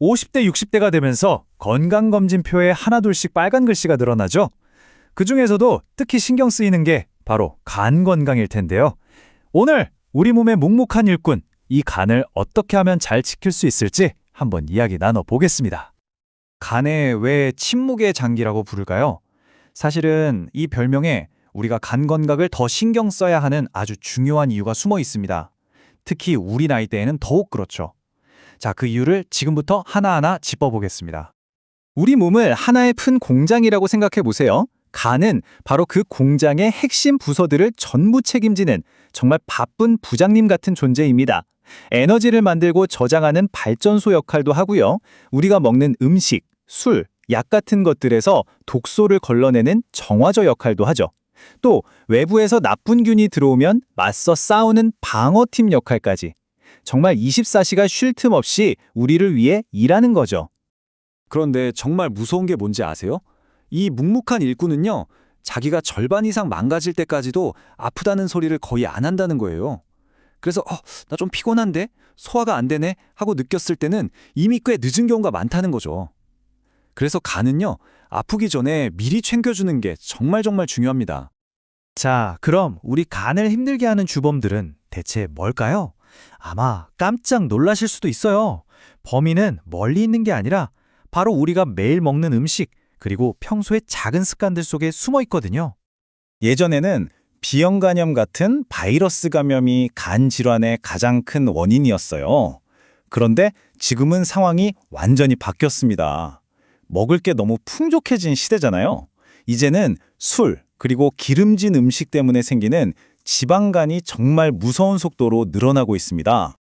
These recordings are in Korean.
50대, 60대가 되면서 건강검진표에 하나둘씩 빨간 글씨가 늘어나죠. 그중에서도 특히 신경 쓰이는 게 바로 간 건강일 텐데요. 오늘 우리 몸의 묵묵한 일꾼, 이 간을 어떻게 하면 잘 지킬 수 있을지 한번 이야기 나눠보겠습니다. 간에 왜 침묵의 장기라고 부를까요? 사실은 이 별명에 우리가 간 건강을 더 신경 써야 하는 아주 중요한 이유가 숨어 있습니다. 특히 우리 나이대에는 더욱 그렇죠. 자, 그 이유를 지금부터 하나하나 짚어보겠습니다. 우리 몸을 하나의 큰 공장이라고 생각해 보세요. 간은 바로 그 공장의 핵심 부서들을 전부 책임지는 정말 바쁜 부장님 같은 존재입니다. 에너지를 만들고 저장하는 발전소 역할도 하고요. 우리가 먹는 음식, 술, 약 같은 것들에서 독소를 걸러내는 정화조 역할도 하죠. 또 외부에서 나쁜 균이 들어오면 맞서 싸우는 방어팀 역할까지. 정말 24시간 쉴 틈 없이 우리를 위해 일하는 거죠. 그런데 정말 무서운 게 뭔지 아세요? 이 묵묵한 일꾼은요, 자기가 절반 이상 망가질 때까지도 아프다는 소리를 거의 안 한다는 거예요. 그래서 나 좀 피곤한데? 소화가 안 되네? 하고 느꼈을 때는 이미 꽤 늦은 경우가 많다는 거죠. 그래서 간은요, 아프기 전에 미리 챙겨주는 게 정말 중요합니다. 자, 그럼 우리 간을 힘들게 하는 주범들은 대체 뭘까요? 아마 깜짝 놀라실 수도 있어요. 범인은 멀리 있는 게 아니라 바로 우리가 매일 먹는 음식, 그리고 평소의 작은 습관들 속에 숨어 있거든요. 예전에는 비형 간염 같은 바이러스 감염이 간 질환의 가장 큰 원인이었어요. 그런데 지금은 상황이 완전히 바뀌었습니다. 먹을 게 너무 풍족해진 시대잖아요. 이제는 술, 그리고 기름진 음식 때문에 생기는 지방간이 정말 무서운 속도로 늘어나고 있습니다.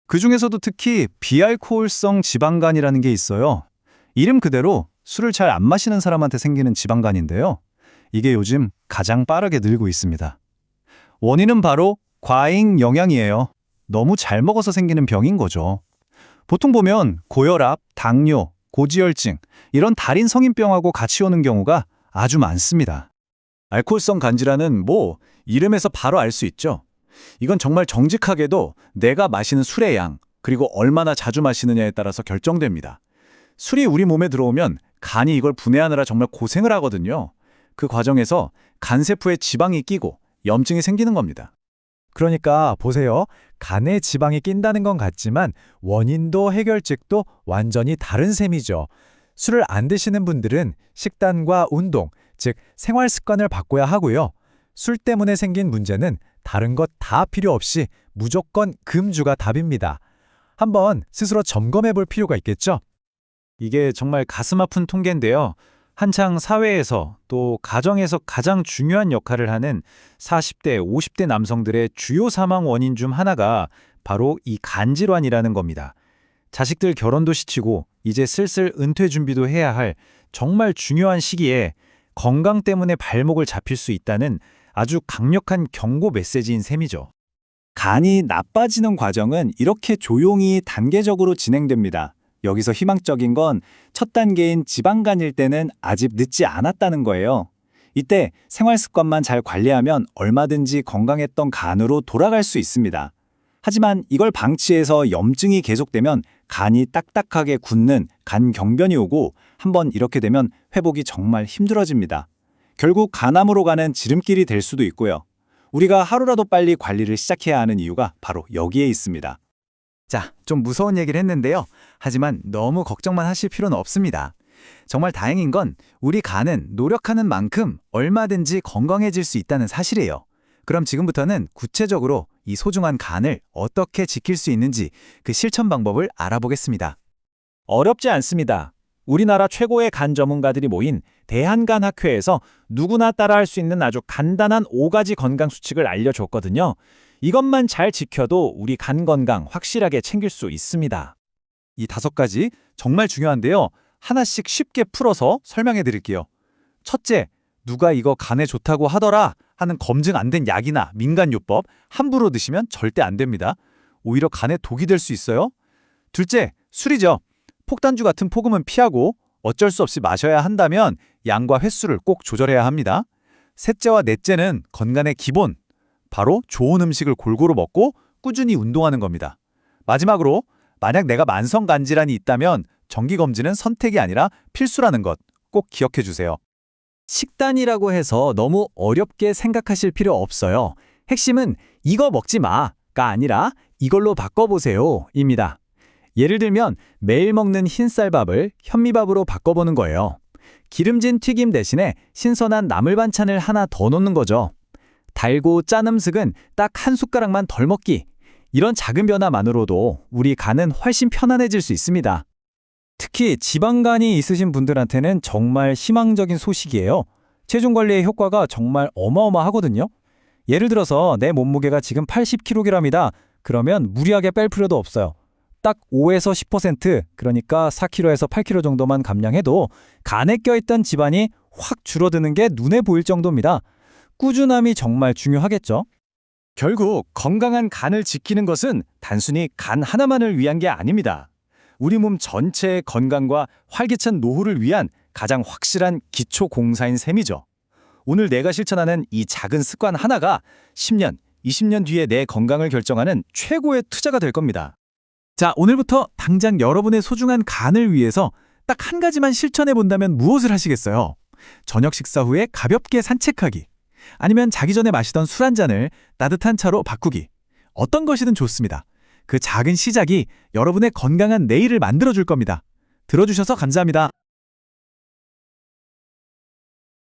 그중에서도 특히 비알코올성 지방간이라는 게 있어요. 이름 그대로 술을 잘 안 마시는 사람한테 생기는 지방간인데요. 이게 요즘 가장 빠르게 늘고 있습니다. 원인은 바로 과잉 영양이에요. 너무 잘 먹어서 생기는 병인 거죠. 보통 보면 고혈압, 당뇨, 고지혈증, 이런 달인 성인병하고 같이 오는 경우가 아주 많습니다. 알코올성 간질환은 이름에서 바로 알 수 있죠. 이건 정말 정직하게도 내가 마시는 술의 양, 그리고 얼마나 자주 마시느냐에 따라서 결정됩니다. 술이 우리 몸에 들어오면 간이 이걸 분해하느라 정말 고생을 하거든요. 그 과정에서 간세포에 지방이 끼고 염증이 생기는 겁니다. 그러니까 보세요. 간에 지방이 낀다는 건 같지만 원인도 해결책도 완전히 다른 셈이죠. 술을 안 드시는 분들은 식단과 운동, 즉 생활 습관을 바꿔야 하고요. 술 때문에 생긴 문제는 다른 것 다 필요 없이 무조건 금주가 답입니다. 한번 스스로 점검해 볼 필요가 있겠죠? 이게 정말 가슴 아픈 통계인데요. 한창 사회에서 또 가정에서 가장 중요한 역할을 하는 40대, 50대 남성들의 주요 사망 원인 중 하나가 바로 이 간질환이라는 겁니다. 자식들 결혼도 시키고 이제 슬슬 은퇴 준비도 해야 할 정말 중요한 시기에 건강 때문에 발목을 잡힐 수 있다는 아주 강력한 경고 메시지인 셈이죠. 간이 나빠지는 과정은 이렇게 조용히 단계적으로 진행됩니다. 여기서 희망적인 건 첫 단계인 지방간일 때는 아직 늦지 않았다는 거예요. 이때 생활 습관만 잘 관리하면 얼마든지 건강했던 간으로 돌아갈 수 있습니다. 하지만 이걸 방치해서 염증이 계속되면 간이 딱딱하게 굳는 간경변이 오고 한번 이렇게 되면 회복이 정말 힘들어집니다. 결국 간암으로 가는 지름길이 될 수도 있고요. 우리가 하루라도 빨리 관리를 시작해야 하는 이유가 바로 여기에 있습니다. 자, 좀 무서운 얘기를 했는데요. 하지만 너무 걱정만 하실 필요는 없습니다. 정말 다행인 건 우리 간은 노력하는 만큼 얼마든지 건강해질 수 있다는 사실이에요. 그럼 지금부터는 구체적으로 이 소중한 간을 어떻게 지킬 수 있는지 그 실천 방법을 알아보겠습니다. 어렵지 않습니다. 우리나라 최고의 간 전문가들이 모인 대한간학회에서 누구나 따라할 수 있는 아주 간단한 5가지 건강 수칙을 알려줬거든요. 이것만 잘 지켜도 우리 간 건강 확실하게 챙길 수 있습니다. 이 5가지 정말 중요한데요. 하나씩 쉽게 풀어서 설명해 드릴게요. 첫째, 누가 이거 간에 좋다고 하더라 하는 검증 안 된 약이나 민간요법 함부로 드시면 절대 안 됩니다. 오히려 간에 독이 될 수 있어요. 둘째, 술이죠. 폭탄주 같은 폭음은 피하고 어쩔 수 없이 마셔야 한다면 양과 횟수를 꼭 조절해야 합니다. 셋째와 넷째는 건강의 기본, 바로 좋은 음식을 골고루 먹고 꾸준히 운동하는 겁니다. 마지막으로 만약 내가 만성 간질환이 있다면 정기검진은 선택이 아니라 필수라는 것 꼭 기억해 주세요. 식단이라고 해서 너무 어렵게 생각하실 필요 없어요. 핵심은 이거 먹지 마가 아니라 이걸로 바꿔보세요 입니다. 예를 들면 매일 먹는 흰쌀밥을 현미밥으로 바꿔보는 거예요. 기름진 튀김 대신에 신선한 나물 반찬을 하나 더 넣는 거죠. 달고 짠 음식은 딱 한 숟가락만 덜 먹기. 이런 작은 변화만으로도 우리 간은 훨씬 편안해질 수 있습니다. 특히 지방간이 있으신 분들한테는 정말 희망적인 소식이에요. 체중 관리의 효과가 정말 어마어마하거든요. 예를 들어서 내 몸무게가 지금 80kg이다. 그러면 무리하게 뺄 필요도 없어요. 딱 5에서 10%, 그러니까 4kg에서 8kg 정도만 감량해도 간에 껴있던 지방이 확 줄어드는 게 눈에 보일 정도입니다. 꾸준함이 정말 중요하겠죠? 결국 건강한 간을 지키는 것은 단순히 간 하나만을 위한 게 아닙니다. 우리 몸 전체의 건강과 활기찬 노후를 위한 가장 확실한 기초 공사인 셈이죠. 오늘 내가 실천하는 이 작은 습관 하나가 10년, 20년 뒤에 내 건강을 결정하는 최고의 투자가 될 겁니다. 자, 오늘부터 당장 여러분의 소중한 간을 위해서 딱 한 가지만 실천해 본다면 무엇을 하시겠어요? 저녁 식사 후에 가볍게 산책하기. 아니면 자기 전에 마시던 술 한 잔을 따뜻한 차로 바꾸기. 어떤 것이든 좋습니다. 그 작은 시작이 여러분의 건강한 내일을 만들어줄 겁니다. 들어주셔서 감사합니다.